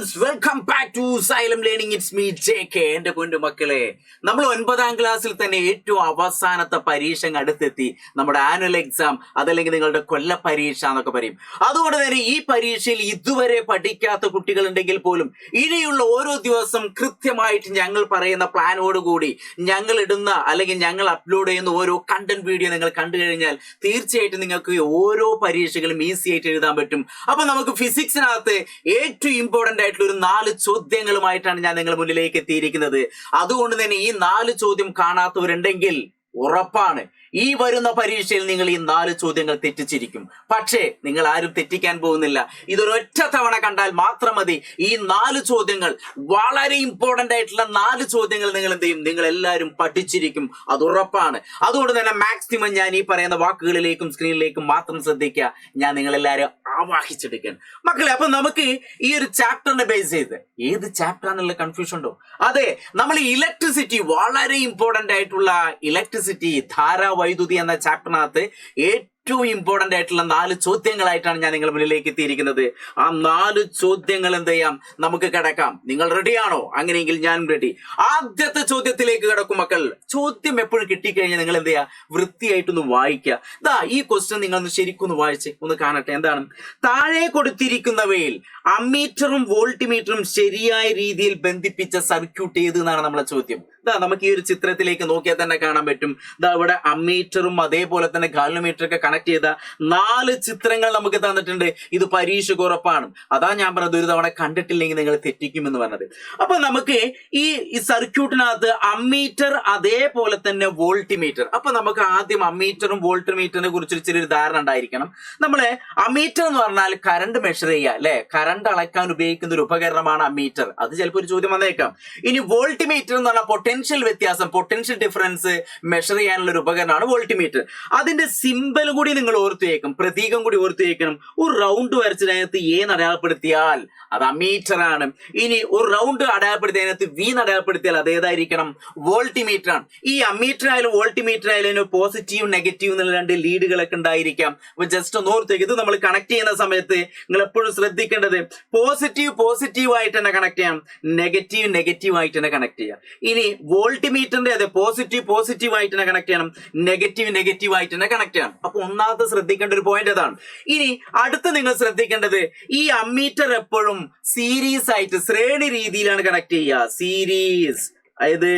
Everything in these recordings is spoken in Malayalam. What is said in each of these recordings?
Friends, welcome back to Xylem Learning. It's me JK. എന്റെ പൊന്നു മക്കളെ, നമ്മൾ 9ാം ക്ലാസ്സിൽ തന്നെ ഏറ്റവും അവസാനത്തെ പരീക്ഷ അടുത്തെത്തി. നമ്മുടെ ആനുവൽ എക്സാം, അതല്ലെങ്കിൽ നിങ്ങളുടെ കൊല്ല പരീക്ഷ എന്നൊക്കെ പറയും. അതുകൊണ്ട് തന്നെ ഈ പരീക്ഷയിൽ ഇതുവരെ പഠിക്കാത്ത കുട്ടികളുണ്ടെങ്കിൽ പോലും ഇനിയുള്ള ഓരോ ദിവസം കൃത്യമായിട്ട് ഞങ്ങൾ പറയുന്ന പ്ലാനോടുകൂടി ഞങ്ങൾ ഇടുന്ന അല്ലെങ്കിൽ ഞങ്ങൾ അപ്ലോഡ് ചെയ്യുന്ന ഓരോ കണ്ടന്റ് വീഡിയോ നിങ്ങൾ കണ്ടു കഴിഞ്ഞാൽ തീർച്ചയായിട്ടും നിങ്ങൾക്ക് ഓരോ പരീക്ഷകളും ഈസി ആയിട്ട് എഴുതാൻ പറ്റും. അപ്പൊ നമുക്ക് ഫിസിക്സിനകത്ത് ഏറ്റവും ഇമ്പോർട്ടന്റ് ആയിട്ടുള്ള ഒരു 4 ചോദ്യങ്ങളുമായിട്ടാണ് ഞാൻ നിങ്ങളുടെ മുന്നിലേക്ക് എത്തിയിരിക്കുന്നത്. അതുകൊണ്ട് തന്നെ ഈ 4 ചോദ്യം കാണാത്തവരുണ്ടെങ്കിൽ ഉറപ്പാണ് ഈ വരുന്ന പരീക്ഷയിൽ നിങ്ങൾ ഈ 4 ചോദ്യങ്ങൾ തെറ്റിച്ചിരിക്കും. പക്ഷേ നിങ്ങൾ ആരും തെറ്റിക്കാൻ പോകുന്നില്ല. ഇതൊരൊറ്റ തവണ കണ്ടാൽ മാത്രം മതി. ഈ 4 ചോദ്യങ്ങൾ, വളരെ ഇമ്പോർട്ടന്റ് ആയിട്ടുള്ള 4 ചോദ്യങ്ങൾ നിങ്ങൾ എന്ത് ചെയ്യും? നിങ്ങൾ എല്ലാവരും പഠിച്ചിരിക്കും, അത് ഉറപ്പാണ്. അതുകൊണ്ട് തന്നെ മാക്സിമം ഞാൻ ഈ പറയുന്ന വാക്കുകളിലേക്കും സ്ക്രീനിലേക്കും മാത്രം ശ്രദ്ധിക്കുക. ഞാൻ നിങ്ങളെല്ലാവരും ആവാഹിച്ചെടുക്കാൻ മക്കളെ. അപ്പൊ നമുക്ക് ഈ ഒരു ചാപ്റ്ററിനെ ബേസ് ചെയ്ത് ഏത് ചാപ്റ്റർ എന്നുള്ള കൺഫ്യൂഷൻ ഉണ്ടോ? അതെ, നമ്മൾ ഇലക്ട്രിസിറ്റി, വളരെ ഇമ്പോർട്ടന്റ് ആയിട്ടുള്ള ഇലക്ട്രിസിറ്റി, ധാരാവൈദ്യുതി എന്ന ചാപ്റ്ററിനകത്ത് ഏറ്റവും ഇമ്പോർട്ടന്റ് ആയിട്ടുള്ള 4 ചോദ്യങ്ങളായിട്ടാണ് ഞാൻ നിങ്ങളുടെ മുന്നിലേക്ക് എത്തിയിരിക്കുന്നത്. ആ 4 ചോദ്യങ്ങൾ എന്ത് ചെയ്യാം, നമുക്ക് കിടക്കാം. നിങ്ങൾ റെഡിയാണോ? അങ്ങനെയെങ്കിൽ ഞാൻ റെഡി. ആദ്യത്തെ ചോദ്യത്തിലേക്ക് കിടക്കും മക്കൾ. ചോദ്യം എപ്പോഴും കിട്ടിക്കഴിഞ്ഞാൽ നിങ്ങൾ എന്ത് ചെയ്യുക, വൃത്തിയായിട്ടൊന്ന് വായിക്കുക. ഈ ക്വസ്റ്റ്യൻ നിങ്ങൾ ഒന്ന് ശരിക്കൊന്ന് വായിച്ച് ഒന്ന് കാണട്ടെ. എന്താണ് താഴെ കൊടുത്തിരിക്കുന്നവയിൽ അമ്മീറ്ററും വോൾട്ടിമീറ്ററും ശരിയായ രീതിയിൽ ബന്ധിപ്പിച്ച സർക്യൂട്ട് ഏത് എന്നാണ് നമ്മളെ ചോദ്യം. നമുക്ക് ഈ ഒരു ചിത്രത്തിലേക്ക് നോക്കിയാൽ തന്നെ കാണാൻ പറ്റും. ഇവിടെ അമ്മീറ്ററും അതേപോലെ തന്നെ ഗാൽവനോമീറ്റർ ഒക്കെ കണക്ട് ചെയ്ത 4 ചിത്രങ്ങൾ നമുക്ക് തന്നിട്ടുണ്ട്. ഇത് പരീക്ഷയ്ക്ക് ഉറപ്പാണ്. അതാ ഞാൻ പറഞ്ഞത്, ഒരു തവണ കണ്ടിട്ടില്ലെങ്കിൽ നിങ്ങൾ തെറ്റിക്കുമെന്ന് പറഞ്ഞത്. അപ്പൊ നമുക്ക് ഈ സർക്യൂട്ടിനകത്ത് അമ്മീറ്റർ അതേപോലെ തന്നെ വോൾട്ടിമീറ്റർ. അപ്പൊ നമുക്ക് ആദ്യം അമ്മീറ്ററും വോൾട്ടിമീറ്ററിനെ കുറിച്ച് ചെറിയൊരു ധാരണ ഉണ്ടായിരിക്കണം. നമ്മള് അമ്മീറ്റർ എന്ന് പറഞ്ഞാൽ കറണ്ട് മെഷർ ചെയ്യുക അല്ലെ, കറണ്ട് അളക്കാൻ ഉപയോഗിക്കുന്ന ഒരു ഉപകരണമാണ് അമ്മീറ്റർ. അത് ചിലപ്പോൾ ഒരു ചോദ്യം വന്നേക്കാം. ഇനി വോൾട്ടിമീറ്റർ എന്ന് പറഞ്ഞാൽ പൊട്ടൻഷ്യൽ വ്യത്യാസം, പൊട്ടൻഷ്യൽ ഡിഫറൻസ് മെഷർ ചെയ്യാനുള്ള ഒരു ഉപകരണമാണ് വോൾട്ടിമീറ്റർ. അതിന്റെ സിമ്പൽ കൂടി നിങ്ങൾ ഓർത്തു വയ്ക്കും, പ്രതീകം കൂടി ഓർത്തു വയ്ക്കണം. ഒരു റൗണ്ട് വരച്ചതിനകത്ത് എ അടയാളപ്പെടുത്തിയാൽ അത് അമ്മീറ്റർ ആണ്. ഇനി ഒരു റൗണ്ട് അടയാളപ്പെടുത്തിയതിനകത്ത് വി അടയാളപ്പെടുത്തിയാൽ അത് ഏതായിരിക്കണം? വോൾട്ടിമീറ്റർ ആണ്. ഈ അമ്മീറ്റർ ആയാലും വോൾട്ടിമീറ്റർ ആയാലും പോസിറ്റീവ് നെഗറ്റീവ് എന്നുള്ള 2 ലീഡുകളൊക്കെ ഉണ്ടായിരിക്കാം. അപ്പൊ ജസ്റ്റ് ഒന്ന് ഓർത്ത് വയ്ക്കും. ഇത് നമ്മൾ കണക്ട് ചെയ്യുന്ന സമയത്ത് നിങ്ങൾ എപ്പോഴും ശ്രദ്ധിക്കേണ്ടത് പോസിറ്റീവ് ആയിട്ട് തന്നെ കണക്ട് ചെയ്യാം, നെഗറ്റീവ് ആയിട്ട് തന്നെ കണക്ട് ചെയ്യാം. ഇനി വോൾട്ടിമീറ്ററിന്റെ അതെ പോസിറ്റീവ് ആയിട്ട് തന്നെ കണക്ട് ചെയ്യണം, നെഗറ്റീവ് ആയിട്ട് തന്നെ കണക്ട് ചെയ്യണം. അപ്പൊ ഒന്നാമത്തെ ശ്രദ്ധിക്കേണ്ട ഒരു പോയിന്റ് അതാണ്. ഇനി അടുത്ത് നിങ്ങൾ ശ്രദ്ധിക്കേണ്ടത്, ഈ അമ്മീറ്റർ എപ്പോഴും സീരീസ് ആയിട്ട് ശ്രേണി രീതിയിലാണ് കണക്ട് ചെയ്യുക. സീരീസ്, അതായത്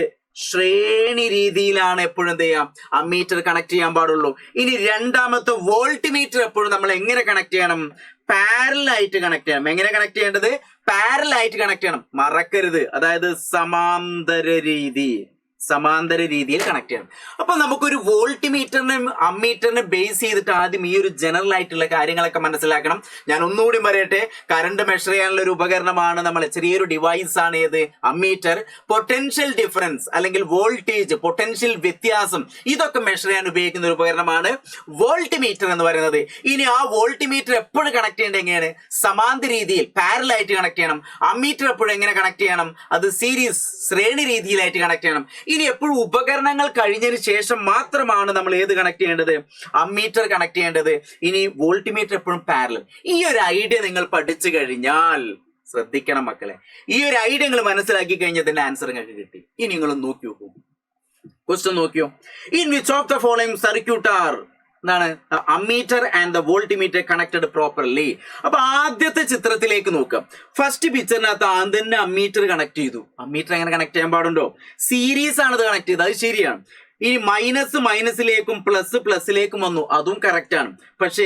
ശ്രേണി രീതിയിലാണ് എപ്പോഴും എന്ത് ചെയ്യാം, അമ്മീറ്റർ കണക്ട് ചെയ്യാൻ പാടുള്ളൂ. ഇനി രണ്ടാമത്തെ വോൾട്ടിമീറ്റർ എപ്പോഴും നമ്മൾ എങ്ങനെ കണക്ട് ചെയ്യണം? പാരലൽ ആയിട്ട് കണക്ട് ചെയ്യണം. എങ്ങനെ കണക്ട് ചെയ്യേണ്ടത്? പാരലൽ ആയിട്ട് കണക്ട് ചെയ്യണം, മറക്കരുത്. അതായത് സമാന്തര രീതിയിൽ കണക്ട് ചെയ്യണം. അപ്പൊ നമുക്കൊരു വോൾട്ടിമീറ്ററിനെ അമ്മീറ്ററിനെ ബേസ് ചെയ്തിട്ട് ആദ്യം ഈ ഒരു ജനറൽ ആയിട്ടുള്ള കാര്യങ്ങളൊക്കെ മനസ്സിലാക്കണം. ഞാൻ ഒന്നുകൂടി പറയട്ടെ, കറണ്ട് മെഷർ ചെയ്യാനുള്ള ഒരു ഉപകരണമാണ്, നമ്മൾ ചെറിയൊരു ഡിവൈസ് ആണ് ഏത്, അമ്മീറ്റർ. പൊട്ടൻഷ്യൽ ഡിഫറൻസ് അല്ലെങ്കിൽ വോൾട്ടേജ്, പൊട്ടൻഷ്യൽ വ്യത്യാസം, ഇതൊക്കെ മെഷർ ചെയ്യാൻ ഉപയോഗിക്കുന്ന ഒരു ഉപകരണമാണ് വോൾട്ടിമീറ്റർ എന്ന് പറയുന്നത്. ഇനി ആ വോൾട്ടിമീറ്റർ എപ്പോഴും കണക്ട് ചെയ്യേണ്ടത് എങ്ങനെയാണ്? സമാന്തര രീതിയിൽ, പാരലൽ ആയിട്ട് കണക്ട് ചെയ്യണം. അമ്മീറ്റർ എപ്പോഴും എങ്ങനെ കണക്ട് ചെയ്യണം? അത് സീരീസ്, ശ്രേണി രീതിയിലായിട്ട് കണക്ട് ചെയ്യണം. ഇനി എപ്പോഴും ഉപകരണങ്ങൾ കഴിഞ്ഞതിന് ശേഷം മാത്രമാണ് നമ്മൾ ഏത് കണക്ട് ചെയ്യേണ്ടത്? അമ്മീറ്റർ കണക്ട് ചെയ്യേണ്ടത്. ഇനി വോൾട്ടിമീറ്റർ എപ്പോഴും പാരലൽ. ഈ ഒരു ഐഡിയ നിങ്ങൾ പഠിച്ചു കഴിഞ്ഞാൽ ശ്രദ്ധിക്കണം മക്കളെ, ഈ ഒരു ഐഡിയ നിങ്ങൾ മനസ്സിലാക്കി കഴിഞ്ഞാൽ തന്നെ ആൻസർ നിങ്ങൾക്ക് കിട്ടി. ഇനി നിങ്ങൾ നോക്കി നോക്കൂ, ക്വസ്റ്റ്യൻ നോക്കിയോ. In which of the following circuit are എന്താണ് ammeter and the voltmeter connected properly. അപ്പൊ ആദ്യത്തെ ചിത്രത്തിലേക്ക് നോക്കാം. ഫസ്റ്റ് പിക്ചറിനകത്ത് ആദ്യം തന്നെ അമ്മീറ്റർ കണക്ട് ചെയ്തു. അമ്മീറ്റർ എങ്ങനെ കണക്ട് ചെയ്യാൻ പാടുണ്ടോ? സീരീസ് ആണ് ഇത് കണക്ട് ചെയ്തത്, അത് ശരിയാണ്. ഇനി മൈനസിലേക്കും പ്ലസിലേക്കും വന്നു, അതും കറക്റ്റ് ആണ്. പക്ഷേ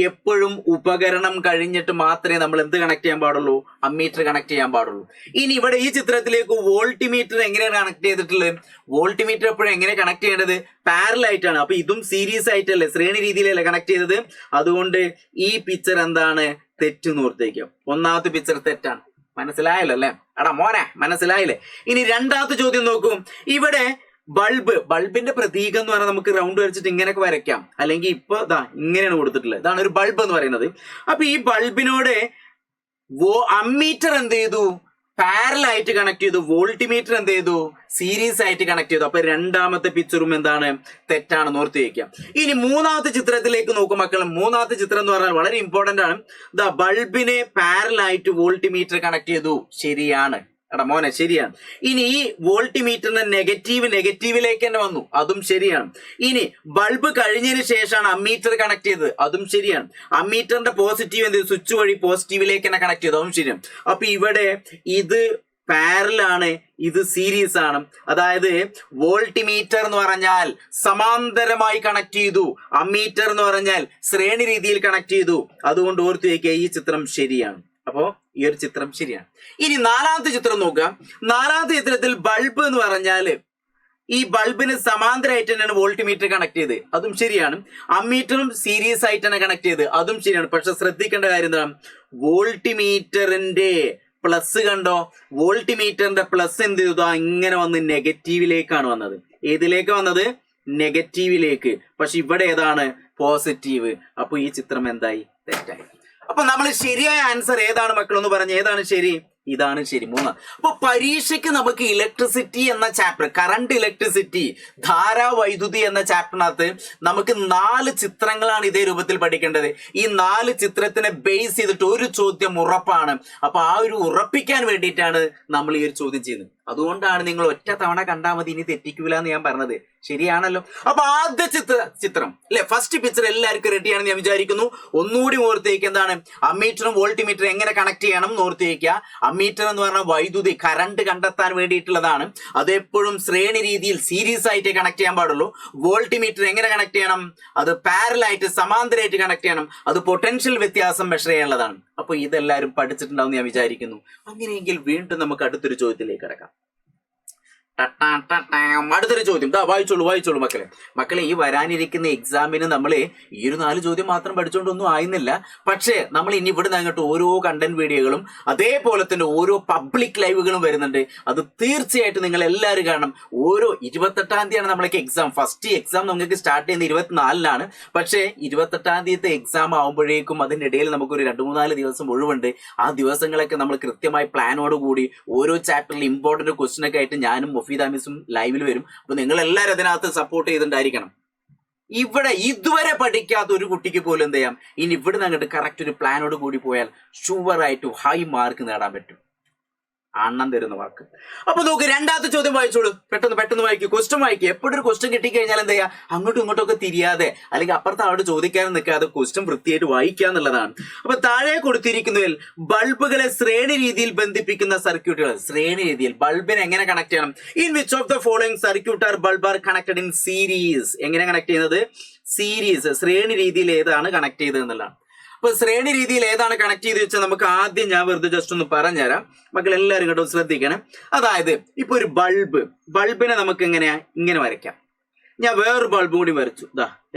എപ്പോഴും ഉപകരണം കഴിഞ്ഞിട്ട് മാത്രമേ നമ്മൾ എന്ത് കണക്ട് ചെയ്യാൻ പാടുള്ളൂ? അമ്മീറ്റർ കണക്ട് ചെയ്യാൻ പാടുള്ളൂ. ഇനി ഇവിടെ ഈ ചിത്രത്തിലേക്ക് വോൾട്ടിമീറ്റർ എങ്ങനെയാണ് കണക്ട് ചെയ്തിട്ടുള്ളത്? വോൾട്ടിമീറ്റർ എപ്പോഴും എങ്ങനെ കണക്ട് ചെയ്യേണ്ടത്? പാരലൽ ആയിട്ടാണ്. അപ്പൊ ഇതും സീരീസ് ആയിട്ടല്ലേ, ശ്രേണി രീതിയിലല്ലേ കണക്ട് ചെയ്തത്. അതുകൊണ്ട് ഈ പിക്ചർ എന്താണ്? തെറ്റ് ഓർത്തേക്കും. ഒന്നാമത്തെ പിക്ചർ തെറ്റാണ്. മനസ്സിലായല്ലോ അല്ലെ? എടാ മോനെ, മനസ്സിലായില്ലേ? ഇനി രണ്ടാമത്തെ ചോദ്യം നോക്കൂ. ഇവിടെ ബൾബിന്റെ പ്രതീകം എന്ന് പറഞ്ഞാൽ നമുക്ക് റൗണ്ട് വരച്ചിട്ട് ഇങ്ങനെയൊക്കെ വരയ്ക്കാം, അല്ലെങ്കിൽ ഇപ്പൊ ഇങ്ങനെയാണ് കൊടുത്തിട്ടുള്ളത്. ഇതാണ് ഒരു ബൾബ് എന്ന് പറയുന്നത്. അപ്പൊ ഈ ബൾബിനോട് അമ്മീറ്റർ എന്ത് ചെയ്തു? പാരലൽ ആയിട്ട് കണക്ട് ചെയ്തു, വോൾട്ടിമീറ്റർ എന്ത് ചെയ്തു, സീരീസ് ആയിട്ട് കണക്ട് ചെയ്തു. അപ്പൊ രണ്ടാമത്തെ പിക്ചറും എന്താണ്, തെറ്റാണെന്ന് ഓർത്ത് വയ്ക്കുക. ഇനി മൂന്നാമത്തെ ചിത്രത്തിലേക്ക് നോക്കും മക്കൾ. മൂന്നാമത്തെ ചിത്രം എന്ന് പറഞ്ഞാൽ വളരെ ഇമ്പോർട്ടന്റ് ആണ്. ദാ ബൾബിനെ പാരലൽ ആയിട്ട് വോൾട്ടിമീറ്റർ കണക്ട് ചെയ്തു, ശരിയാണ് എടാ മോനെ, ശരിയാണ്. ഇനി ഈ വോൾട്ടിമീറ്ററിന്റെ നെഗറ്റീവിലേക്ക് തന്നെ വന്നു, അതും ശരിയാണ്. ഇനി ബൾബ് കഴിഞ്ഞതിന് ശേഷമാണ് അമ്മീറ്റർ കണക്ട് ചെയ്തത്, അതും ശരിയാണ്. അമ്മീറ്ററിന്റെ പോസിറ്റീവ് എന്ത് സ്വിച്ച് വഴി പോസിറ്റീവിലേക്ക് തന്നെ കണക്ട് ചെയ്തു, അതും ശരിയാണ്. അപ്പൊ ഇവിടെ ഇത് പാരലൽ ആണ്, ഇത് സീരീസ് ആണ്. അതായത് വോൾട്ടിമീറ്റർ എന്ന് പറഞ്ഞാൽ സമാന്തരമായി കണക്ട് ചെയ്തു, അമ്മീറ്റർ എന്ന് പറഞ്ഞാൽ ശ്രേണി രീതിയിൽ കണക്ട് ചെയ്തു. അതുകൊണ്ട് ഓർത്തു വയ്ക്കുക, ഈ ചിത്രം ശരിയാണ്. അപ്പോ ഈ ഒരു ചിത്രം ശരിയാണ്. ഇനി നാലാമത്തെ ചിത്രം നോക്കുക. നാലാമത്തെ ചിത്രത്തിൽ ബൾബ് എന്ന് പറഞ്ഞാല് ഈ ബൾബിന് സമാന്തരമായിട്ട് തന്നെയാണ് വോൾട്ടിമീറ്റർ കണക്ട് ചെയ്ത്, അതും ശരിയാണ്. അമ്മീറ്ററും സീരീസ് ആയിട്ട് തന്നെ കണക്ട് ചെയ്ത്, അതും ശരിയാണ്. പക്ഷെ ശ്രദ്ധിക്കേണ്ട കാര്യം എന്താണ്, വോൾട്ടിമീറ്ററിന്റെ പ്ലസ് കണ്ടോ, വോൾട്ടിമീറ്ററിന്റെ പ്ലസ് എന്ത് ചെയ്തു, ഇങ്ങനെ വന്ന് നെഗറ്റീവിലേക്കാണ് വന്നത്. ഏതിലേക്ക് വന്നത്, നെഗറ്റീവിലേക്ക്. പക്ഷെ ഇവിടെ ഏതാണ്, പോസിറ്റീവ്. അപ്പൊ ഈ ചിത്രം എന്തായി, തെറ്റായി. അപ്പൊ നമ്മൾ ശരിയായ ആൻസർ ഏതാണ് മക്കളൊന്ന് പറഞ്ഞ, ഏതാണ് ശരി, ഇതാണ് ശരി, 3. അപ്പൊ പരീക്ഷയ്ക്ക് നമുക്ക് ഇലക്ട്രിസിറ്റി എന്ന ചാപ്റ്റർ, കറണ്ട് ഇലക്ട്രിസിറ്റി, ധാരാവൈദ്യുതി എന്ന ചാപ്റ്ററിനകത്ത് നമുക്ക് 4 ചിത്രങ്ങളാണ് ഇതേ രൂപത്തിൽ പഠിക്കേണ്ടത്. ഈ 4 ചിത്രത്തിനെ ബേസ് ചെയ്തിട്ട് ഒരു ചോദ്യം ഉറപ്പാണ്. അപ്പൊ ആ ഒരു ഉറപ്പിക്കാൻ വേണ്ടിയിട്ടാണ് നമ്മൾ ഈ ഒരു ചോദ്യം ചെയ്യുന്നത്. അതുകൊണ്ടാണ് നിങ്ങൾ ഒറ്റ തവണ കണ്ടാൽ മതി, ഇനി തെറ്റിക്കൂല എന്ന് ഞാൻ പറഞ്ഞത്, ശരിയാണല്ലോ. അപ്പൊ ആദ്യ ചിത്രം അല്ലെ, ഫസ്റ്റ് പിക്ചർ എല്ലാവർക്കും റെഡിയാണെന്ന് ഞാൻ വിചാരിക്കുന്നു. ഒന്നുകൂടി ഓർത്തേക്ക്, എന്താണ് അമ്മീറ്ററും വോൾട്ടിമീറ്ററും എങ്ങനെ കണക്ട് ചെയ്യണം എന്ന് ഓർത്തേക്കുക. അമ്മീറ്റർ എന്ന് പറഞ്ഞാൽ വൈദ്യുതി, കറണ്ട് കണ്ടെത്താൻ വേണ്ടിയിട്ടുള്ളതാണ്. അതെപ്പോഴും ശ്രേണി രീതിയിൽ സീരീസ് ആയിട്ട് കണക്ട് ചെയ്യാൻ പാടുള്ളൂ. വോൾട്ടിമീറ്റർ എങ്ങനെ കണക്ട് ചെയ്യണം, അത് പാരലൽ ആയിട്ട് സമാന്തരമായിട്ട് കണക്ട് ചെയ്യണം. അത് പൊട്ടൻഷ്യൽ വ്യത്യാസം മെഷർ ചെയ്യാനുള്ളതാണ്. അപ്പൊ ഇതെല്ലാവരും പഠിച്ചിട്ടുണ്ടാവും ഞാൻ വിചാരിക്കുന്നു. അങ്ങനെയെങ്കിൽ വീണ്ടും നമുക്ക് അടുത്തൊരു ചോദ്യത്തിലേക്ക് കിടക്കാം. അടുത്തൊരു ചോദ്യം വായിച്ചോളൂ മക്കളെ. ഈ വരാനിരിക്കുന്ന എക്സാമിന് നമ്മൾ ഈ ഒരു 4 ചോദ്യം മാത്രം പഠിച്ചുകൊണ്ടൊന്നും ആയിരുന്നില്ല. പക്ഷേ നമ്മൾ ഇനി ഇവിടെ അങ്ങോട്ട് ഓരോ കണ്ടന്റ് വീഡിയോകളും അതേപോലെ തന്നെ ഓരോ പബ്ലിക് ലൈവുകളും വരുന്നുണ്ട്. അത് തീർച്ചയായിട്ടും നിങ്ങൾ എല്ലാവരും കാണണം. ഓരോ 28-ാം തീയതിയാണ് നമ്മളൊക്കെ എക്സാം. ഫസ്റ്റ് എക്സാം നമുക്ക് സ്റ്റാർട്ട് ചെയ്യുന്നത് 24-ലാണ്. പക്ഷേ 28-ാം തീയതി എക്സാം ആകുമ്പോഴേക്കും അതിനിടയിൽ നമുക്കൊരു 2-3-4 ദിവസം ഒഴിവുണ്ട്. ആ ദിവസങ്ങളൊക്കെ നമ്മൾ കൃത്യമായി പ്ലാനോടുകൂടി ഓരോ ചാപ്റ്ററിൽ ഇമ്പോർട്ടന്റ് ക്വസ്റ്റ്യൻ ഒക്കെ ആയിട്ട് ഞാനും മിസും ലൈവിൽ വരും. അപ്പൊ നിങ്ങൾ എല്ലാവരും അതിനകത്ത് സപ്പോർട്ട് ചെയ്തിട്ടുണ്ടായിരിക്കണം. ഇവിടെ ഇതുവരെ പഠിക്കാത്ത ഒരു കുട്ടിക്ക് പോലും എന്ത് ചെയ്യാം, ഇനി ഇവിടുന്ന് അങ്ങോട്ട് കറക്റ്റ് ഒരു പ്ലാനോട് കൂടി പോയാൽ ഷുവറായിട്ട് ഹൈ മാർക്ക് നേടാൻ പറ്റും. അണ്ണം തരുന്ന വാക്ക്. അപ്പൊ നോക്ക്, രണ്ടാമത്തെ ചോദ്യം വായിച്ചോളൂ. പെട്ടെന്ന് വായിക്കും, ക്വസ്റ്റ്യൻ വായിക്കും. എപ്പോഴും ഒരു ക്വസ്റ്റ്യൻ കിട്ടിക്കഴിഞ്ഞാൽ എന്താ ചെയ്യാ, അങ്ങോട്ടും ഇങ്ങോട്ടൊക്കെ തിരിയാതെ അല്ലെങ്കിൽ അപ്പുറത്ത് അവിടെ ചോദിക്കാനും നിൽക്കാതെ ക്വസ്റ്റ്യൻ വൃത്തിയായിട്ട് വായിക്കുക എന്നുള്ളതാണ്. അപ്പൊ താഴെ കൊടുത്തിരിക്കുന്നതിൽ ബൾബുകളെ ശ്രേണി രീതിയിൽ ബന്ധിപ്പിക്കുന്ന സർക്യൂട്ടുകൾ, ശ്രേണി രീതിയിൽ ബൾബിനെ എങ്ങനെ കണക്ട് ചെയ്യണം. In which of the following circuit are bulb are connected in series. എങ്ങനെ കണക്ട് ചെയ്യുന്നത്, സീരീസ്, ശ്രേണി രീതിയിൽ ഏതാണ് കണക്ട് ചെയ്തത് എന്നുള്ളതാണ്. അപ്പൊ ശ്രേണി രീതിയിൽ ഏതാണ് കണക്ട് ചെയ്ത് വെച്ചാൽ നമുക്ക് ആദ്യം ഞാൻ വെറുതെ ജസ്റ്റ് ഒന്ന് പറഞ്ഞുതരാം. മക്കൾ എല്ലാവരും കേട്ടോ ശ്രദ്ധിക്കണം. അതായത് ഇപ്പൊ ഒരു ബൾബിനെ നമുക്ക് ഇങ്ങനെ വരയ്ക്കാം. ഞാൻ വേറൊരു ബൾബ് കൂടി വരച്ചു.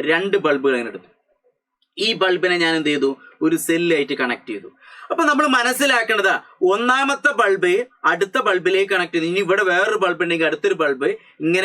2 ബൾബുകൾ ഇങ്ങനെ എടുത്തു. ഈ ബൾബിനെ ഞാൻ എന്ത് ചെയ്തു, ഒരു സെല്ലായിട്ട് കണക്ട് ചെയ്തു. അപ്പൊ നമ്മൾ മനസ്സിലാക്കേണ്ടത്, ഒന്നാമത്തെ ബൾബ് അടുത്ത ബൾബിലേക്ക് കണക്ട് ചെയ്തു. ഇനി ഇവിടെ വേറൊരു ബൾബ് ഉണ്ടെങ്കിൽ അടുത്തൊരു ബൾബ്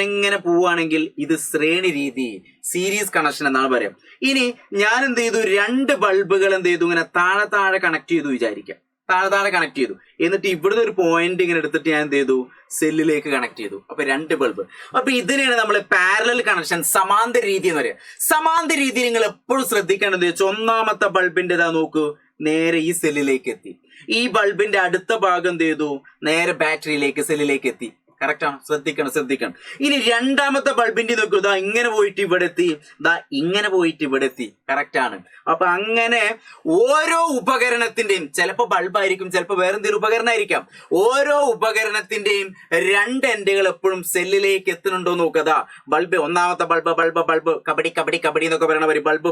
ഇങ്ങനെ പോവുകയാണെങ്കിൽ ഇത് ശ്രേണി രീതി, സീരീസ് കണക്ഷൻ എന്നാണ് പറയാം. ഇനി ഞാൻ എന്ത് ചെയ്തു, 2 ബൾബുകൾ എന്ത് ചെയ്തു, ഇങ്ങനെ താഴെ കണക്ട് ചെയ്തു വിചാരിക്കാം. താഴെ കണക്ട് ചെയ്തു. എന്നിട്ട് ഇവിടുന്ന് ഒരു പോയിന്റ് ഇങ്ങനെ എടുത്തിട്ട് ഞാൻ എന്ത് ചെയ്തു, സെല്ലിലേക്ക് കണക്ട് ചെയ്തു. അപ്പൊ 2 ബൾബ്. അപ്പൊ ഇതിനെയാണ് നമ്മൾ പാരലൽ കണക്ഷൻ, സമാന്തര രീതി എന്ന് പറയാം. സമാന്തര രീതി നിങ്ങൾ എപ്പോഴും ശ്രദ്ധിക്കേണ്ടത് വെച്ചാൽ, ഒന്നാമത്തെ ബൾബിന്റെ നോക്കൂ, നേരെ ഈ സെല്ലിലേക്ക് എത്തി. ഈ ബൾബിന്റെ അടുത്ത ഭാഗം എന്ത് ചെയ്തു, നേരെ ബാറ്ററിയിലേക്ക്, സെല്ലിലേക്ക് എത്തി. കറക്റ്റ് ആണ്, ശ്രദ്ധിക്കണം. ഇനി രണ്ടാമത്തെ ബൾബിന്റെ നോക്കൂ, ഇങ്ങനെ പോയിട്ട് ഇവിടെ എത്തി, ഇങ്ങനെ പോയിട്ട് ഇവിടെ എത്തി. കറക്റ്റ് ആണ്. അപ്പൊ അങ്ങനെ ഓരോ ഉപകരണത്തിന്റെയും, ചിലപ്പോ ബൾബായിരിക്കും, ചിലപ്പോ വേറെ എന്തെങ്കിലും ഉപകരണമായിരിക്കാം, ഓരോ ഉപകരണത്തിന്റെയും 2 എൻഡുകൾ എപ്പോഴും സെല്ലിലേക്ക് എത്തുന്നുണ്ടോ നോക്കുക. ബൾബ്, ഒന്നാമത്തെ ബൾബ് കബഡി എന്നൊക്കെ പറയണ പോലെ ബൾബ്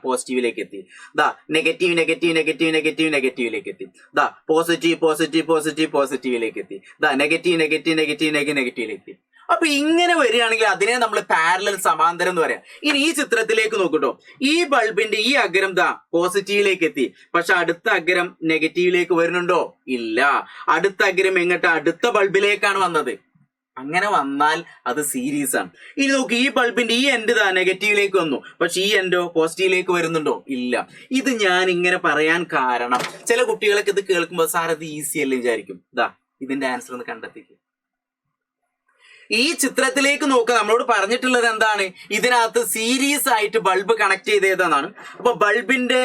പോസിറ്റീവിലേക്ക് എത്തി. നെഗറ്റീവിലേക്ക് എത്തി. പോസിറ്റീവിലേക്ക് എത്തി. നെഗറ്റീവിലേക്ക്. അപ്പൊ ഇങ്ങനെ വരികയാണെങ്കിൽ അതിനെ നമ്മൾ പാരലൽ, സമാന്തരം എന്ന് പറയാം. ഇനി ഈ ചിത്രത്തിലേക്ക് നോക്കട്ടോ. ഈ ബൾബിന്റെ ഈ അഗ്രം പോസിറ്റീവിലേക്ക് എത്തി. പക്ഷെ അടുത്ത അഗ്രം നെഗറ്റീവിലേക്ക് വരുന്നുണ്ടോ? ഇല്ല. അടുത്ത അഗ്രം എങ്ങോട്ടാ, അടുത്ത ബൾബിലേക്കാണ് വന്നത്. അങ്ങനെ വന്നാൽ അത് സീരീസ് ആണ്. ഇനി നോക്ക്, ഈ ബൾബിന്റെ ഈ എൻഡ് ഇതാ നെഗറ്റീവിലേക്ക് വന്നു, പക്ഷെ ഈ എൻഡോ പോസിറ്റീവിലേക്ക് വരുന്നുണ്ടോ? ഇല്ല. ഇത് ഞാൻ ഇങ്ങനെ പറയാൻ കാരണം ചില കുട്ടികളൊക്കെ ഇത് കേൾക്കുമ്പോൾ സാർ അത് ഈസി അല്ലേ വിചാരിക്കും. ഇതാ ഇതിന്റെ ആൻസർ ഒന്ന് കണ്ടെത്തിക്കും. ഈ ചിത്രത്തിലേക്ക് നോക്കുക, നമ്മളോട് പറഞ്ഞിട്ടുള്ളത് എന്താണ്? ഇതിനകത്ത് സീരീസ് ആയിട്ട് ബൾബ് കണക്ട് ചെയ്തതാണ്. അപ്പൊ ബൾബിന്റെ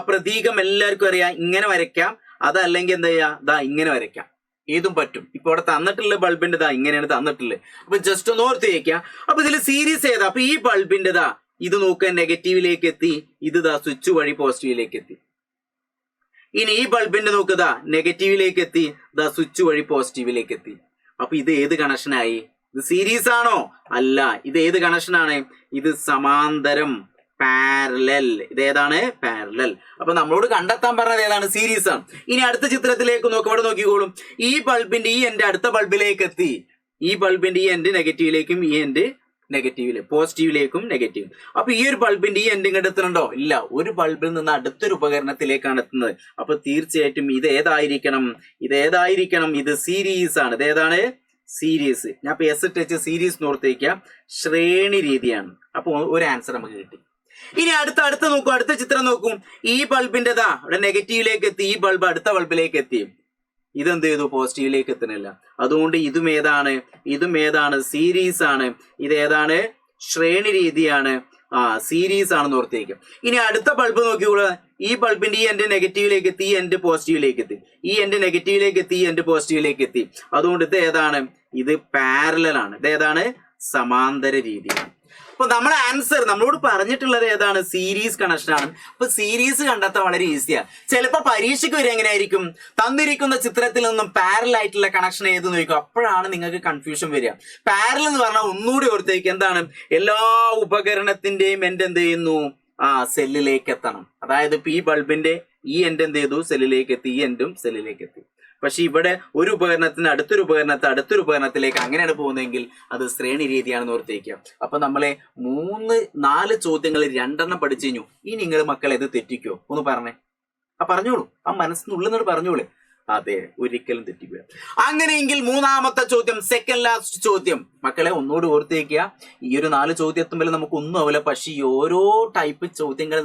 പ്രതീകം എല്ലാവർക്കും അറിയാം, ഇങ്ങനെ വരയ്ക്കാം, അതല്ലെങ്കിൽ എന്താ ചെയ്യാ, ദാ ഇങ്ങനെ വരയ്ക്കാം, ഏതും പറ്റും. ഇപ്പൊ ഇവിടെ തന്നിട്ടുള്ള ബൾബിന്റെ ദാ ഇങ്ങനെയാണ് തന്നിട്ടുള്ളത്. അപ്പൊ ജസ്റ്റ് ഒന്ന് ഓർത്ത് വയ്ക്കുക. അപ്പൊ ഇതിൽ സീരീസ് ഏതാ? അപ്പൊ ഈ ബൾബിന്റെ ദാ ഇത് നോക്കുക, നെഗറ്റീവിലേക്ക് എത്തി, ഇത് ദാ സ്വിച്ച് വഴി പോസിറ്റീവിലേക്ക് എത്തി. ഇനി ഈ ബൾബിന്റെ നോക്കുക, നെഗറ്റീവിലേക്ക് എത്തി, ദാ സ്വിച്ച് വഴി പോസിറ്റീവിലേക്ക് എത്തി. അപ്പൊ ഇത് ഏത് കണക്ഷനായി? ഇത് സീരീസ് ആണോ? അല്ല. ഇത് ഏത് കണക്ഷനാണ്? ഇത് സമാന്തരം, പാരലൽ. ഇത് ഏതാണ്? പാരലൽ. അപ്പൊ നമ്മളോട് കണ്ടെത്താൻ പറഞ്ഞത് ഏതാണ്? സീരീസ് ആണ്. ഇനി അടുത്ത ചിത്രത്തിലേക്ക് നോക്കുക, ഇവിടെ നോക്കിക്കോളും. ഈ ബൾബിന്റെ ഈ എൻഡ് അടുത്ത ബൾബിലേക്ക് എത്തി. ഈ ബൾബിന്റെ ഈ എൻഡ് നെഗറ്റീവിലേക്കും ഈ എൻഡ് പോസിറ്റീവിലേക്കും നെഗറ്റീവ്. അപ്പൊ ഈ ഒരു ബൾബിന്റെ ഈ എൻഡ് ഇങ്ങോട്ട് എത്തുന്നുണ്ടോ? ഇല്ല. ഒരു ബൾബിൽ നിന്ന് അടുത്തൊരു ഉപകരണത്തിലേക്കാണ് എത്തുന്നത്. അപ്പൊ തീർച്ചയായിട്ടും ഇത് ഏതായിരിക്കണം? ഇത് സീരീസ് ആണ്. ഇത് ഏതാണ്? സീരീസ്. ഞാൻ ഇപ്പൊ എസ് ടച്ച് സീരീസ് നോർത്തേക്കാം, ശ്രേണി രീതിയാണ്. അപ്പൊ ഒരു ആൻസർ നമുക്ക് കിട്ടി. ഇനി അടുത്ത നോക്കൂ, അടുത്ത ചിത്രം നോക്കും. ഈ ബൾബിന്റെതാ ഇവിടെ നെഗറ്റീവിലേക്ക് എത്തി, ഈ ബൾബ് അടുത്ത ബൾബിലേക്ക് എത്തി. ഇതെന്ത് ചെയ്തു? പോസിറ്റീവിലേക്ക് എത്തുന്നില്ല. അതുകൊണ്ട് ഇതും ഏതാണ്? സീരീസ് ആണ്. ഇതേതാണ്? ശ്രേണി രീതിയാണ്. സീരീസ് ആണെന്ന് ഓർത്തേക്കും. ഇനി അടുത്ത ബൾബ് നോക്കിക്കോളൂ. ഈ ബൾബിന്റെ ഈ എൻഡ് നെഗറ്റീവിലേക്ക് എത്തി, ഈ എൻഡ് പോസിറ്റീവിലേക്ക് എത്തി. ഈ എൻഡ് നെഗറ്റീവിലേക്ക് എത്തി, ഈ എൻഡ് പോസിറ്റീവിലേക്ക് എത്തി. അതുകൊണ്ട് ഇത് ഏതാണ്? ഇത് പാരലൽ ആണ്. ഇത് ഏതാണ്? സമാന്തര രീതിയാണ്. അപ്പൊ നമ്മുടെ ആൻസർ നമ്മളോട് പറഞ്ഞിട്ടുള്ളത് ഏതാണ്? സീരീസ് കണക്ഷൻ ആണ്. അപ്പൊ സീരീസ് കണ്ടെത്താൻ വളരെ ഈസിയാണ്. ചിലപ്പോൾ പരീക്ഷയ്ക്ക് വരെ എങ്ങനെയായിരിക്കും? തന്നിരിക്കുന്ന ചിത്രത്തിൽ നിന്നും പാരലൽ ആയിട്ടുള്ള കണക്ഷൻ ഏതെന്ന് ചോദിക്കും. അപ്പോഴാണ് നിങ്ങൾക്ക് കൺഫ്യൂഷൻ വരിക. പാരലൽ എന്ന് പറഞ്ഞാൽ ഒന്നുകൂടി ഓർത്തേക്ക്, എന്താണ്? എല്ലാ ഉപകരണത്തിന്റെയും എൻഡ് എന്ത് ചെയ്യുന്നു? സെല്ലിലേക്ക് എത്തണം. അതായത് ഇപ്പൊ ഈ ബൾബിന്റെ ഈ എൻഡ് എന്ത് ചെയ്തു? സെല്ലിലേക്ക് എത്തി, ഈ എൻഡും സെല്ലിലേക്ക് എത്തി. പക്ഷെ ഇവിടെ ഒരു ഉപകരണത്തിന് അടുത്തൊരു ഉപകരണത്തിലേക്ക് അങ്ങനെയാണ് പോകുന്നതെങ്കിൽ അത് ശ്രേണി രീതിയാണെന്ന് ഓർത്തേക്കുക. അപ്പൊ നമ്മളെ 3-4 ചോദ്യങ്ങളിൽ 2 പഠിച്ചു കഴിഞ്ഞു. ഇനി നിങ്ങൾ മക്കളെ ഇത് തെറ്റിക്കോ? ഒന്ന് പറഞ്ഞേ. പറഞ്ഞോളൂ, മനസ്സിനുള്ളിൽ പറഞ്ഞോളൂ. അതെ, ഒരിക്കലും തെറ്റിക്കുക. അങ്ങനെയെങ്കിൽ 3ാമത്തെ ചോദ്യം, സെക്കൻഡ് ലാസ്റ്റ് ചോദ്യം മക്കളെ ഒന്നുകൂടി ഓർത്തേക്കുക. ഈ ഒരു 4 ചോദ്യത്തുമ്പോൾ നമുക്ക് ഒന്നും ആവില്ല. പക്ഷെ ഈ ഓരോ ടൈപ്പ് ചോദ്യങ്ങൾ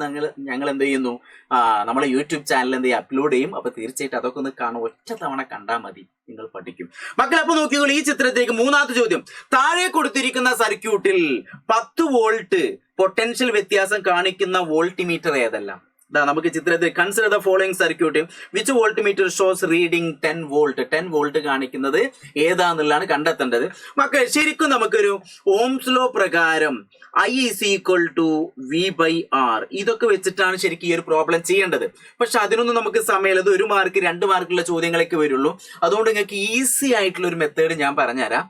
ഞങ്ങൾ എന്ത് ചെയ്യുന്നു? നമ്മളെ യൂട്യൂബ് ചാനൽ എന്ത് ചെയ്യും? അപ്ലോഡ് ചെയ്യും. അപ്പൊ തീർച്ചയായിട്ടും അതൊക്കെ ഒന്ന് കാണാൻ ഒറ്റ തവണ കണ്ടാൽ മതി, നിങ്ങൾ പഠിക്കും. മക്കളെ അപ്പൊ നോക്കിക്കോളൂ, ഈ ചിത്രത്തിലേക്ക് 3ാമത്തെ ചോദ്യം. താഴെ കൊടുത്തിരിക്കുന്ന സർക്യൂട്ടിൽ 10 വോൾട്ട് പൊട്ടൻഷ്യൽ വ്യത്യാസം കാണിക്കുന്ന വോൾട്ടിമീറ്റർ ഏതെല്ലാം? നമുക്ക് ചിത്രത്തിൽ consider the following circuit which voltmeter shows reading 10 volt. 10 volt കാണിക്കുന്നത് ഏതാന്നുള്ളതാണ് കണ്ടെത്തേണ്ടത്. മക്കൾ ശരിക്കും നമുക്കൊരു ഓംസ് ലോ പ്രകാരം I = V/R ഇതൊക്കെ വെച്ചിട്ടാണ് ശരിക്കും ഈ ഒരു പ്രോബ്ലം ചെയ്യേണ്ടത്. പക്ഷെ അതിനൊന്നും നമുക്ക് സമയമുള്ളത് 1 മാർക്ക് 2 മാർക്കുള്ള ചോദ്യങ്ങളൊക്കെ വരുള്ളൂ. അതുകൊണ്ട് നിങ്ങൾക്ക് ഈസി ആയിട്ടുള്ള ഒരു മെത്തേഡ് ഞാൻ പറഞ്ഞുതരാം.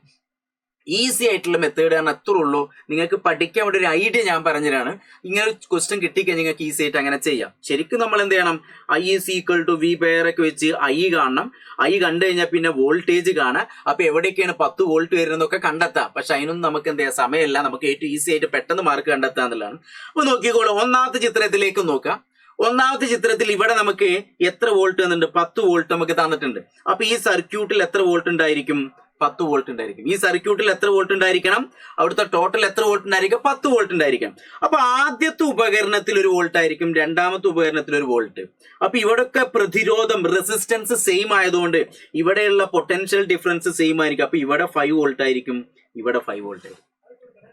ഈസി ആയിട്ടുള്ള മെത്തേഡ് ആണ്, അത്രേ ഉള്ളൂ. നിങ്ങൾക്ക് പഠിക്കാൻ വേണ്ടി ഒരു ഐഡിയ ഞാൻ പറഞ്ഞുതരാണ്. ഇങ്ങനെ ഒരു ക്വസ്റ്റ്യൻ കിട്ടിക്കഴിഞ്ഞാൽ നിങ്ങൾക്ക് ഈസി ആയിട്ട് അങ്ങനെ ചെയ്യാം. ശരിക്കും നമ്മൾ എന്ത് ചെയ്യണം? I = V/R ഒക്കെ വെച്ച് I കാണണം. I കണ്ടു കഴിഞ്ഞാൽ പിന്നെ വോൾട്ടേജ് കാണാം. അപ്പൊ എവിടേക്കാണ് 10 വോൾട്ട് വരുന്നതൊക്കെ കണ്ടെത്താം. പക്ഷെ അതിനൊന്നും നമുക്ക് എന്ത് ചെയ്യാം? സമയമില്ല. നമുക്ക് ഏറ്റവും ഈസി ആയിട്ട് പെട്ടെന്ന് മാർക്ക് കണ്ടെത്താൻ എന്നുള്ളതാണ്. അപ്പൊ നോക്കിക്കോളൂ, 1ാമത്തെ ചിത്രത്തിലേക്ക് നോക്കാം. 1ാമത്തെ ചിത്രത്തിൽ ഇവിടെ നമുക്ക് എത്ര വോൾട്ട് തന്നിട്ടുണ്ട്? 10 വോൾട്ട് നമുക്ക് തന്നിട്ടുണ്ട്. അപ്പൊ ഈ സർക്യൂട്ടിൽ എത്ര വോൾട്ട് ഉണ്ടായിരിക്കും? 10 വോൾട്ട് ഉണ്ടായിരിക്കും. ഈ സർക്യൂട്ടിൽ എത്ര വോൾട്ട് ഉണ്ടായിരിക്കണം? അവിടുത്തെ ടോട്ടൽ എത്ര വോൾട്ട് ഉണ്ടായിരിക്കും? 10 വോൾട്ട് ഉണ്ടായിരിക്കണം. അപ്പൊ ആദ്യത്തെ ഉപകരണത്തിൽ 1 വോൾട്ട് ആയിരിക്കും, 2ാമത്തെ ഉപകരണത്തിൽ 1 വോൾട്ട്. അപ്പൊ ഇവിടെയൊക്കെ പ്രതിരോധം, റെസിസ്റ്റൻസ് സെയിം ആയതുകൊണ്ട് ഇവിടെയുള്ള പൊട്ടൻഷ്യൽ ഡിഫറൻസ് സെയിം ആയിരിക്കും. അപ്പൊ ഇവിടെ 5 വോൾട്ട് ആയിരിക്കും, ഇവിടെ 5 വോൾട്ട് ആയിരിക്കും.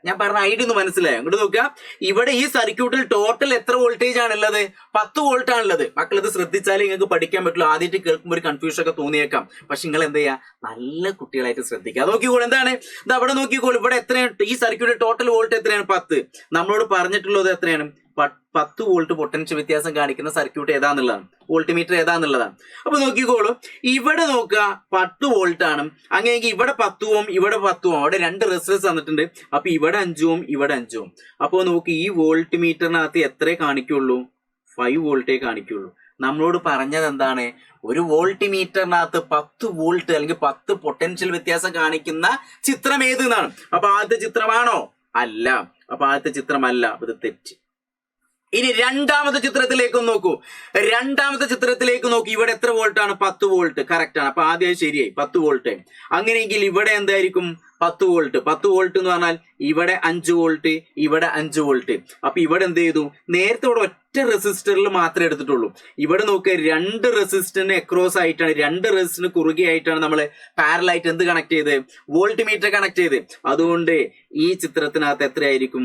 ഞാൻ പറഞ്ഞ ഐഡിയ ഒന്ന് മനസ്സിലായോ? അങ്ങോട്ട് നോക്കുക. ഇവിടെ ഈ സർക്യൂട്ടിൽ ടോട്ടൽ എത്ര വോൾട്ടേജ് ആണുള്ളത്? 10 വോൾട്ട് ആണുള്ളത്. മക്കൾ ഇത് ശ്രദ്ധിച്ചാലേ നിങ്ങൾക്ക് പഠിക്കാൻ പറ്റുള്ളൂ. ആദ്യമായിട്ട് കേൾക്കുമ്പോൾ ഒരു കൺഫ്യൂഷൻ ഒക്കെ തോന്നിയേക്കാം. പക്ഷെ നിങ്ങൾ എന്ത് ചെയ്യുക? നല്ല കുട്ടികളായിട്ട് ശ്രദ്ധിക്കുക. നോക്കിക്കോളൂ, എന്താണ് ഇത്? അവിടെ നോക്കിക്കോളൂ, ഇവിടെ എത്രയാണ് ഈ സർക്യൂട്ടിൽ ടോട്ടൽ വോൾട്ട് എത്രയാണ്? 10. നമ്മളോട് പറഞ്ഞിട്ടുള്ളത് എത്രയാണ്? 10 വോൾട്ട് പൊട്ടൻഷ്യൽ വ്യത്യാസം കാണിക്കുന്ന സർക്യൂട്ട് ഏതാന്നുള്ളതാണ്, വോൾട്ട്മീറ്റർ ഏതാന്നുള്ളതാണ്. അപ്പൊ നോക്കിക്കോളൂ, ഇവിടെ നോക്കുക 10 വോൾട്ട് ആണ്. അങ്ങനെയെങ്കിൽ ഇവിടെ 10 ഓം, ഇവിടെ 10 ഓം. അവിടെ 2 റെസിസ്റ്റൻസ് തന്നിട്ടുണ്ട്. അപ്പൊ ഇവിടെ 5 ഓം, ഇവിടെ 5 ഓം. അപ്പൊ നോക്കി, ഈ വോൾട്ട്മീറ്ററിനകത്ത് എത്രേ കാണിക്കുള്ളൂ? 5 വോൾട്ടേ കാണിക്കുള്ളൂ. നമ്മളോട് പറഞ്ഞത് എന്താണ്? ഒരു വോൾട്ട്മീറ്ററിനകത്ത് 10 വോൾട്ട് അല്ലെങ്കിൽ 10 പൊട്ടൻഷ്യൽ വ്യത്യാസം കാണിക്കുന്ന ചിത്രം ഏത് എന്നാണ്. അപ്പൊ ആദ്യത്തെ ചിത്രമാണോ? അല്ല. അപ്പൊ ആദ്യത്തെ ചിത്രമല്ല, ഇത് തെറ്റ്. ഇനി 2ാമത്തെ ചിത്രത്തിലേക്ക് നോക്കൂ. 2ാമത്തെ ചിത്രത്തിലേക്ക് നോക്കി, ഇവിടെ എത്ര വോൾട്ട് ആണ്? 10 വോൾട്ട്. കറക്റ്റ് ആണ്. അപ്പൊ ആദ്യം ശരിയായി, 10 വോൾട്ട്. അങ്ങനെയെങ്കിൽ ഇവിടെ എന്തായിരിക്കും? 10 വോൾട്ട്. 10 വോൾട്ട് എന്ന് പറഞ്ഞാൽ ഇവിടെ 5 വോൾട്ട്, ഇവിടെ 5 വോൾട്ട്. അപ്പൊ ഇവിടെ എന്ത് ചെയ്തു? നേരത്തെ ഇവിടെ ഒറ്റ റെസിസ്റ്ററിൽ മാത്രമേ എടുത്തിട്ടുള്ളൂ. ഇവിടെ നോക്കുക, 2 റെസിസ്റ്ററിന് അക്രോസ് ആയിട്ടാണ്, 2 റെസിസ്റ്ററിന് കുറുകെ ആയിട്ടാണ് നമ്മൾ പാരലായിട്ട് എന്ത് കണക്ട് ചെയ്ത്? വോൾട്ട് മീറ്റർ കണക്ട് ചെയ്ത്. അതുകൊണ്ട് ഈ ചിത്രത്തിനകത്ത് എത്രയായിരിക്കും?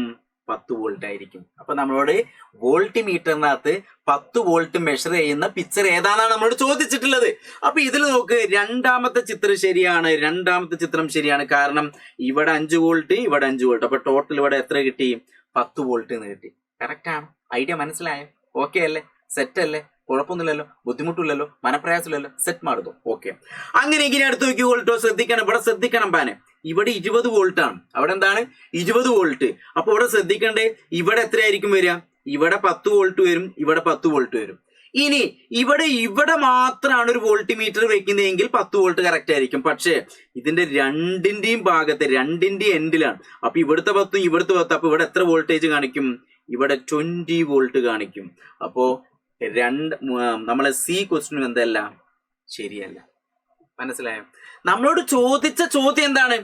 10 വോൾട്ട് ആയിരിക്കും. അപ്പൊ നമ്മളോട് വോൾട്ട് മീറ്ററിനകത്ത് 10 വോൾട്ട് മെഷർ ചെയ്യുന്ന പിക്ചർ ഏതാണെന്നാണ് നമ്മളോട് ചോദിച്ചിട്ടുള്ളത്. അപ്പൊ ഇതിൽ നോക്ക്, രണ്ടാമത്തെ ചിത്രം ശരിയാണ്. രണ്ടാമത്തെ ചിത്രം ശരിയാണ്. കാരണം ഇവിടെ 5 വോൾട്ട്, ഇവിടെ 5 വോൾട്ട്. അപ്പൊ ടോട്ടൽ ഇവിടെ എത്ര കിട്ടി? 10 വോൾട്ട് എന്ന് കിട്ടി. കറക്റ്റ് ആണ്. ഐഡിയ മനസ്സിലായോ? ഓക്കെ അല്ലേ? സെറ്റ് അല്ലേ? കുഴപ്പമൊന്നുമില്ലല്ലോ, ബുദ്ധിമുട്ടില്ലല്ലോ, മനപ്രയാസമില്ലല്ലോ. സെറ്റ് മാറുന്നു. ഓക്കെ. അങ്ങനെ ഇങ്ങനെ അടുത്ത് നോക്കി വോൾട്ടോ. ശ്രദ്ധിക്കണം, ഇവിടെ ശ്രദ്ധിക്കണം പാനെ. ഇവിടെ 20 വോൾട്ട് ആണ്. അവിടെ എന്താണ്? 20 വോൾട്ട്. അപ്പൊ ഇവിടെ ശ്രദ്ധിക്കണ്ടേ, ഇവിടെ എത്രയായിരിക്കും വരിക? ഇവിടെ 10 വോൾട്ട് വരും, ഇവിടെ 10 വോൾട്ട് വരും. ഇനി ഇവിടെ മാത്രമാണ് ഒരു വോൾട്ട് മീറ്റർ വെക്കുന്നതെങ്കിൽ 10 വോൾട്ട് കറക്റ്റ് ആയിരിക്കും. പക്ഷേ ഇതിന്റെ രണ്ടിന്റെയും ഭാഗത്ത്, രണ്ടിന്റെയും എൻഡിലാണ്. അപ്പൊ ഇവിടുത്തെ 10ഉം ഇവിടുത്തെ 10. അപ്പൊ ഇവിടെ എത്ര വോൾട്ടേജ് കാണിക്കും? ഇവിടെ 20 വോൾട്ട് കാണിക്കും. അപ്പോ നമ്മളെ സി ക്വസ്റ്റ്യൻ എന്തല്ല? ശരിയല്ല. മനസ്സിലായോ? നമ്മളോട് ചോദിച്ച ചോദ്യം എന്താണ്?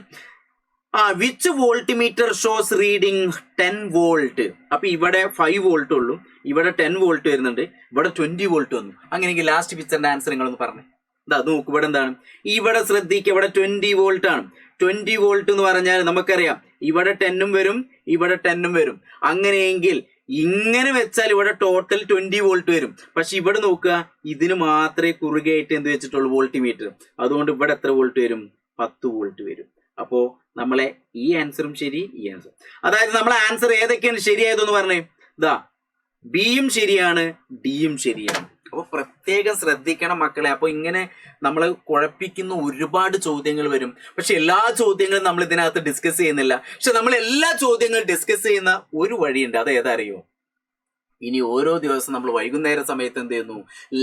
Which volt meter shows reading 10 volt. അപ്പൊ ഇവിടെ 5 വോൾട്ട് ഉള്ളൂ, ഇവിടെ 10 വോൾട്ട് വരുന്നുണ്ട്, ഇവിടെ 20 വോൾട്ട് വന്നു. അങ്ങനെയെങ്കിൽ ലാസ്റ്റ് പിക്ചറിന്റെ ആൻസർ നിങ്ങളൊന്ന് പറഞ്ഞു. അത് നോക്ക്, ഇവിടെ എന്താണ്? ഇവിടെ ശ്രദ്ധിക്കുക, ഇവിടെ 20 വോൾട്ട് ആണ്. 20 വോൾട്ട് എന്ന് പറഞ്ഞാൽ നമുക്കറിയാം, ഇവിടെ 10ഉം വരും, ഇവിടെ 10ഉം വരും. അങ്ങനെയെങ്കിൽ ഇങ്ങനെ വെച്ചാൽ ഇവിടെ ടോട്ടൽ 20 വോൾട്ട് വരും. പക്ഷെ ഇവിടെ നോക്കുക, ഇതിന് മാത്രമേ കുറുകെ ആയിട്ട് എന്ത് വെച്ചിട്ടുള്ളൂ? Volt meter. അതുകൊണ്ട് ഇവിടെ എത്ര വോൾട്ട് വരും? 10 വോൾട്ട് വരും. അപ്പോ നമ്മളെ ഈ ആൻസറും ശരി, ഈ ആൻസർ. അതായത് നമ്മളെ ആൻസർ ഏതൊക്കെയാണ് ശരിയായതെന്ന് പറഞ്ഞേ. ഇതാ, ബിയും ശരിയാണ്, ഡിയും ശരിയാണ്. അപ്പൊ പ്രത്യേകം ശ്രദ്ധിക്കണം മക്കളെ. അപ്പൊ ഇങ്ങനെ നമ്മളെ കുഴപ്പിക്കുന്ന ഒരുപാട് ചോദ്യങ്ങൾ വരും. പക്ഷെ എല്ലാ ചോദ്യങ്ങളും നമ്മൾ ഇതിനകത്ത് ഡിസ്കസ് ചെയ്യുന്നില്ല. പക്ഷെ നമ്മൾ എല്ലാ ചോദ്യങ്ങളും ഡിസ്കസ് ചെയ്യുന്ന ഒരു വഴിയുണ്ട്. അത് ഏതറിയോ? ഇനി ഓരോ ദിവസം നമ്മൾ വൈകുന്നേര സമയത്ത് എന്ത് ചെയ്യുന്നു?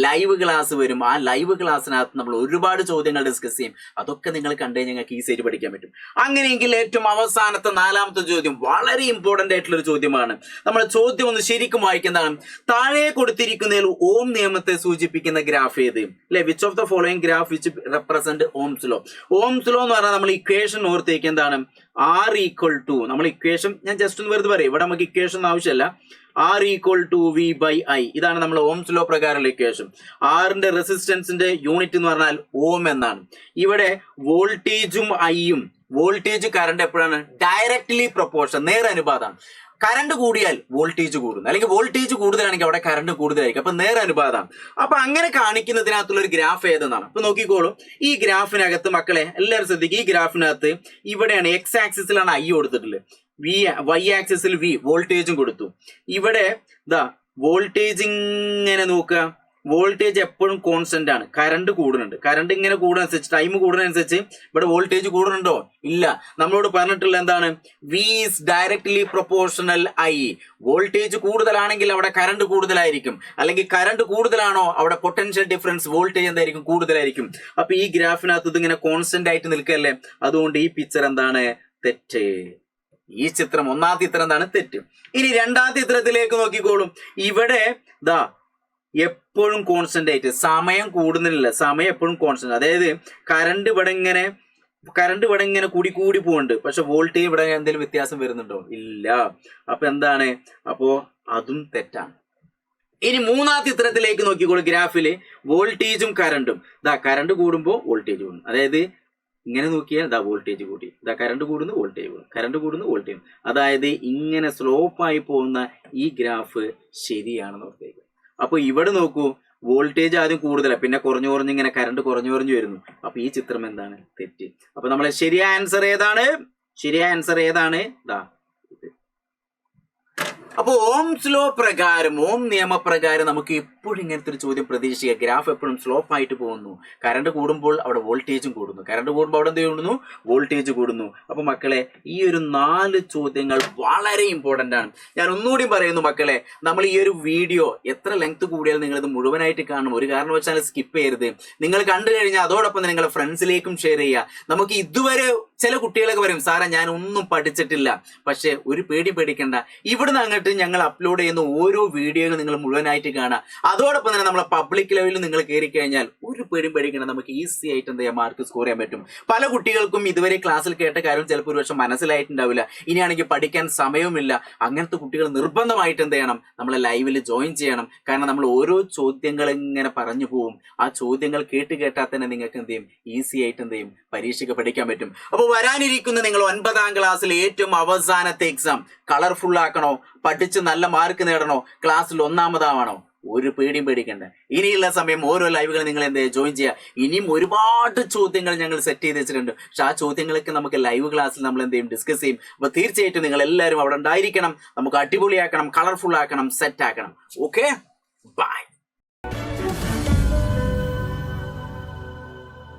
ലൈവ് ക്ലാസ് വരും. ആ ലൈവ് ക്ലാസ്സിനകത്ത് നമ്മൾ ഒരുപാട് ചോദ്യങ്ങൾ ഡിസ്കസ് ചെയ്യും. അതൊക്കെ നിങ്ങൾ കണ്ടു ഞങ്ങൾക്ക് ഈസിയായിട്ട് പഠിക്കാൻ പറ്റും. അങ്ങനെയെങ്കിൽ ഏറ്റവും അവസാനത്തെ 4ാമത്തെ ചോദ്യം വളരെ ഇമ്പോർട്ടന്റ് ആയിട്ടുള്ള ഒരു ചോദ്യമാണ്. നമ്മൾ ചോദ്യം ഒന്ന് ശരിക്കും വായിക്കുന്നതാണ്. താഴെ കൊടുത്തിരിക്കുന്നതിൽ ഓം നിയമത്തെ സൂചിപ്പിക്കുന്ന ഗ്രാഫ് ഏത്? അല്ലെ, which of the following graph which represent ohm's law. Ohm's law എന്ന് പറഞ്ഞാൽ നമ്മൾ ഇക്വേഷൻ ഓർത്തേക്ക് എന്താണ്? R = നമ്മൾ ഇക്വേഷൻ ഞാൻ ജസ്റ്റ് ഒന്ന് വെറുതെ പറയും. ഇവിടെ നമുക്ക് ഇക്വേഷൻ ആവശ്യമല്ല. R = V/I. ഇതാണ് നമ്മൾ ഓംസ് ലോ പ്രകാരമുള്ള ഇക്വേഷൻ. ആറിന്റെ റെസിസ്റ്റൻസിന്റെ യൂണിറ്റ് എന്ന് പറഞ്ഞാൽ ഓം എന്നാണ്. ഇവിടെ വോൾട്ടേജും ഐയും, വോൾട്ടേജ് കറണ്ട് എപ്പോഴാണ്? ഡയറക്ട്ലി പ്രൊപ്പോർഷൻ, നേരനുപാതമാണ്. കറണ്ട് കൂടിയാൽ വോൾട്ടേജ് കൂടുന്നു, അല്ലെങ്കിൽ വോൾട്ടേജ് കൂടുതലാണെങ്കിൽ അവിടെ കറണ്ട് കൂടുതലായിരിക്കും. അപ്പൊ നേരനുപാതമാണ്. അപ്പൊ അങ്ങനെ കാണിക്കുന്നതിനകത്തുള്ള ഒരു ഗ്രാഫ് ഏതെന്നാണ്. അപ്പൊ നോക്കിക്കോളൂ, ഈ ഗ്രാഫിനകത്ത് മക്കളെ എല്ലാവരും ശ്രദ്ധിക്കുക. ഈ ഗ്രാഫിനകത്ത് ഇവിടെയാണ് X ആക്സിസിലാണ് ഐ കൊടുത്തിട്ടുള്ളത്, Y ആക്സിസിൽ V വോൾട്ടേജും കൊടുത്തു. ഇവിടെ വോൾട്ടേജ് ഇങ്ങനെ നോക്കുക, വോൾട്ടേജ് എപ്പോഴും കോൺസ്റ്റന്റ് ആണ്. കറണ്ട് കൂടുന്നുണ്ട്. കറണ്ട് ഇങ്ങനെ കൂടുന്നതനുസരിച്ച്, ടൈം കൂടുന്നതനുസരിച്ച് ഇവിടെ വോൾട്ടേജ് കൂടുന്നുണ്ടോ? ഇല്ല. നമ്മളോട് പറഞ്ഞിട്ടുള്ള എന്താണ്? V is directly proportional I. Voltage കൂടുതലാണെങ്കിൽ അവിടെ കറണ്ട് കൂടുതലായിരിക്കും, അല്ലെങ്കിൽ കറണ്ട് കൂടുതലാണോ അവിടെ പൊട്ടൻഷ്യൽ ഡിഫറൻസ് വോൾട്ടേജ് എന്തായിരിക്കും? കൂടുതലായിരിക്കും. അപ്പൊ ഈ ഗ്രാഫിനകത്ത് ഇതിങ്ങനെ കോൺസ്റ്റന്റ് ആയിട്ട് നിൽക്കല്ലേ. അതുകൊണ്ട് ഈ പിക്ചർ എന്താണ്? തെറ്റ്. ഈ ചിത്രം, 1ാമത്തെ ചിത്രം എന്താണ്? തെറ്റ്. ഇനി 2ാമത്തെ ചിത്രത്തിലേക്ക് നോക്കിക്കോളും. ഇവിടെ എപ്പോഴും കോൺസ്റ്റന്റ് ആയിട്ട്, സമയം കൂടുന്നില്ല, സമയം എപ്പോഴും കോൺസ്റ്റന്റ്. അതായത് കറണ്ട് ഇവിടെ ഇങ്ങനെ കൂടി പോകുന്നുണ്ട്. പക്ഷെ വോൾട്ടേജ് ഇവിടെ എന്തെങ്കിലും വ്യത്യാസം വരുന്നുണ്ടോ? ഇല്ല. അപ്പൊ എന്താണ്? അപ്പോ അതും തെറ്റാണ്. ഇനി 3ാമത്തെ ചിത്രത്തിലേക്ക് നോക്കിക്കോളൂ. ഗ്രാഫില് വോൾട്ടേജും കറണ്ടും, കറണ്ട് കൂടുമ്പോൾ വോൾട്ടേജ് കൂടും. അതായത് ഇങ്ങനെ നോക്കിയാൽ വോൾട്ടേജ് കൂടി, കറണ്ട് കൂടുന്നു, വോൾട്ടേജ് കൂടും, കറണ്ട് കൂടുന്നു, വോൾട്ടേജ്. അതായത് ഇങ്ങനെ സ്ലോപ്പായി പോകുന്ന ഈ ഗ്രാഫ് ശരിയാണെന്ന് ഓർത്തേക്ക്. അപ്പൊ ഇവിടെ നോക്കൂ, വോൾട്ടേജ് ആദ്യം കൂടുതലാണ്, പിന്നെ കുറഞ്ഞു ഇങ്ങനെ കറണ്ട് കുറഞ്ഞു വരുന്നു. അപ്പൊ ഈ ചിത്രം എന്താണ്? തെറ്റ്. അപ്പൊ നമ്മളെ ശരിയായ ആൻസർ ഏതാണ്? ശരിയായ ആൻസർ ഏതാണ്? അപ്പൊ ഓംസ് ലോ പ്രകാരം, ഓം നിയമപ്രകാരം നമുക്ക് എപ്പോഴും ഇങ്ങനത്തെ ഒരു ചോദ്യം പ്രതീക്ഷിക്കുക. ഗ്രാഫ് എപ്പോഴും സ്ലോപ്പ് ആയിട്ട് പോകുന്നു. കറണ്ട് കൂടുമ്പോൾ അവിടെ വോൾട്ടേജും കൂടുന്നു, കറണ്ട് കൂടുമ്പോൾ അവിടെ എന്ത് കൂടുന്നു? വോൾട്ടേജ് കൂടുന്നു. അപ്പൊ മക്കളെ, ഈ ഒരു 4 ചോദ്യങ്ങൾ വളരെ ഇമ്പോർട്ടന്റ് ആണ്. ഞാൻ ഒന്നുകൂടി പറയുന്നു മക്കളെ, നമ്മൾ ഈ ഒരു വീഡിയോ എത്ര ലെങ്ത് കൂടിയാൽ നിങ്ങൾ ഇത് മുഴുവനായിട്ട് കാണണം. ഒരു കാരണവശാലും സ്കിപ്പ് ചെയ്യരുത്. നിങ്ങൾ കണ്ടു കഴിഞ്ഞാൽ അതോടൊപ്പം നിങ്ങളുടെ ഫ്രണ്ട്സിലേക്കും ഷെയർ ചെയ്യുക. നമുക്ക് ഇതുവരെ ചില കുട്ടികളൊക്കെ പറയും, സാറേ ഞാൻ ഒന്നും പഠിച്ചിട്ടില്ല. പക്ഷെ ഒരു പേടിക്കണ്ട, ഇവിടുന്ന് അങ്ങ് വന്നിട്ട് ഞങ്ങൾ അപ്ലോഡ് ചെയ്യുന്ന ഓരോ വീഡിയോയും നിങ്ങൾ മുഴുവനായിട്ട് കാണുക. അതോടൊപ്പം തന്നെ നമ്മളെ പബ്ലിക് ലെവലിൽ നിങ്ങൾ കയറി കഴിഞ്ഞാൽ ഒരു പേടിയും പേടിക്കണം, നമുക്ക് ഈസി ആയിട്ട് എന്ത് ചെയ്യാം, മാർക്ക് സ്കോർ ചെയ്യാൻ പറ്റും. പല കുട്ടികൾക്കും ഇതുവരെ ക്ലാസ്സിൽ കേട്ട കാര്യം ചിലപ്പോൾ ഒരു വർഷം മനസ്സിലായിട്ടുണ്ടാവില്ല, ഇനിയാണെങ്കിൽ പഠിക്കാൻ സമയവുമില്ല. അങ്ങനത്തെ കുട്ടികൾ നിർബന്ധമായിട്ട് എന്ത് ചെയ്യണം, നമ്മളെ ലൈവിൽ ജോയിൻ ചെയ്യണം. കാരണം നമ്മൾ ഓരോ ചോദ്യങ്ങൾ ഇങ്ങനെ പറഞ്ഞു പോവും. ആ ചോദ്യങ്ങൾ കേട്ടാൽ തന്നെ നിങ്ങൾക്ക് എന്ത് ചെയ്യും, ഈസി ആയിട്ട് എന്ത് ചെയ്യും, പരീക്ഷയ്ക്ക് പഠിക്കാൻ പറ്റും. അപ്പോൾ വരാനിരിക്കുന്ന നിങ്ങൾ 9ാം ക്ലാസ്സിലെ ഏറ്റവും അവസാനത്തെ എക്സാം കളർഫുൾ ആക്കണോ, പഠിച്ച് നല്ല മാർക്ക് നേടണോ, ക്ലാസ്സിൽ ഒന്നാമതാവണോ, ഒരു പേടിയും പേടിക്കണ്ട. ഇനിയുള്ള സമയം ഓരോ ലൈവുകൾ നിങ്ങൾ എന്ത് ജോയിൻ ചെയ്യുക. ഇനിയും ഒരുപാട് ചോദ്യങ്ങൾ ഞങ്ങൾ സെറ്റ് ചെയ്ത് വെച്ചിട്ടുണ്ട്. പക്ഷെ ആ ചോദ്യങ്ങളൊക്കെ നമുക്ക് ലൈവ് ക്ലാസ്സിൽ നമ്മൾ എന്ത് ചെയ്യും, ഡിസ്കസ് ചെയ്യും. അപ്പോൾ തീർച്ചയായിട്ടും നിങ്ങൾ എല്ലാവരും അവിടെ ഉണ്ടായിരിക്കണം. നമുക്ക് അടിപൊളിയാക്കണം, കളർഫുൾ ആക്കണം, സെറ്റ് ആക്കണം. Okay, by.